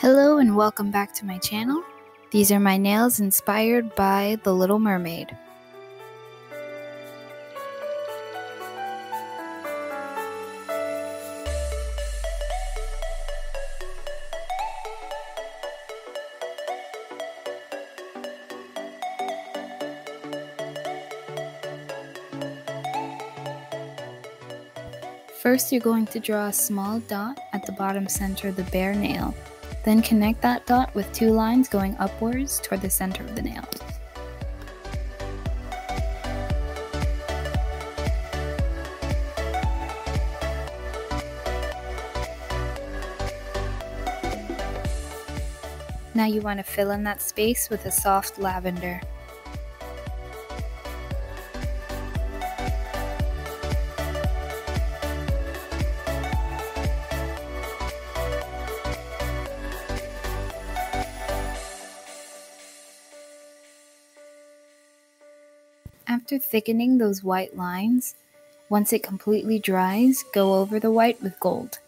Hello and welcome back to my channel. These are my nails inspired by The Little Mermaid. First, you're going to draw a small dot at the bottom center of the bare nail. Then connect that dot with two lines going upwards toward the center of the nail. Now you want to fill in that space with a soft lavender. After thickening those white lines, once it completely dries, go over the white with gold.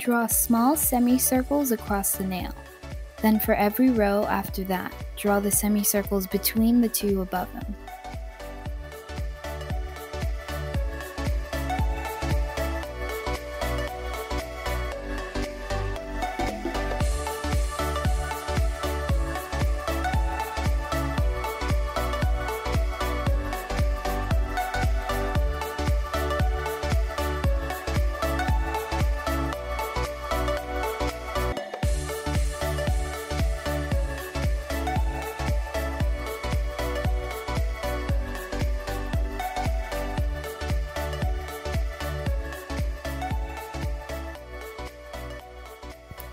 Draw small semicircles across the nail. Then for every row after that, draw the semicircles between the two above them.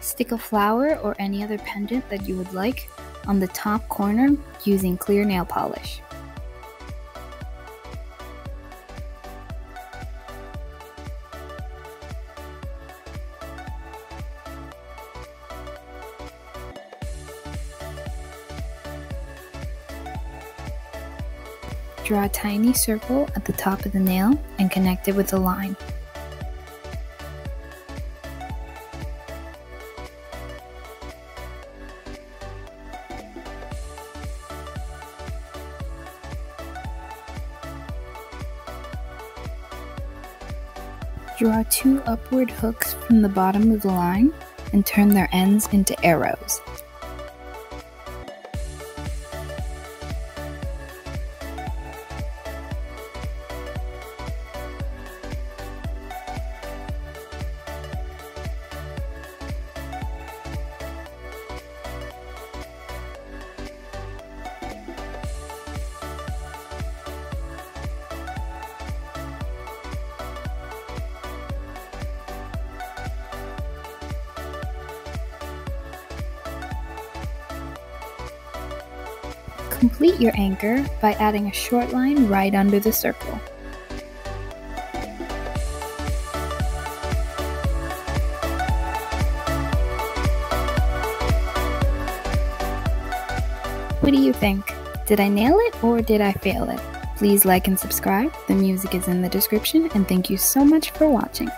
Stick a flower or any other pendant that you would like on the top corner using clear nail polish. Draw a tiny circle at the top of the nail and connect it with a line. Draw two upward hooks from the bottom of the line and turn their ends into arrows. Complete your anchor by adding a short line right under the circle. What do you think? Did I nail it or did I fail it? Please like and subscribe. The music is in the description, and thank you so much for watching.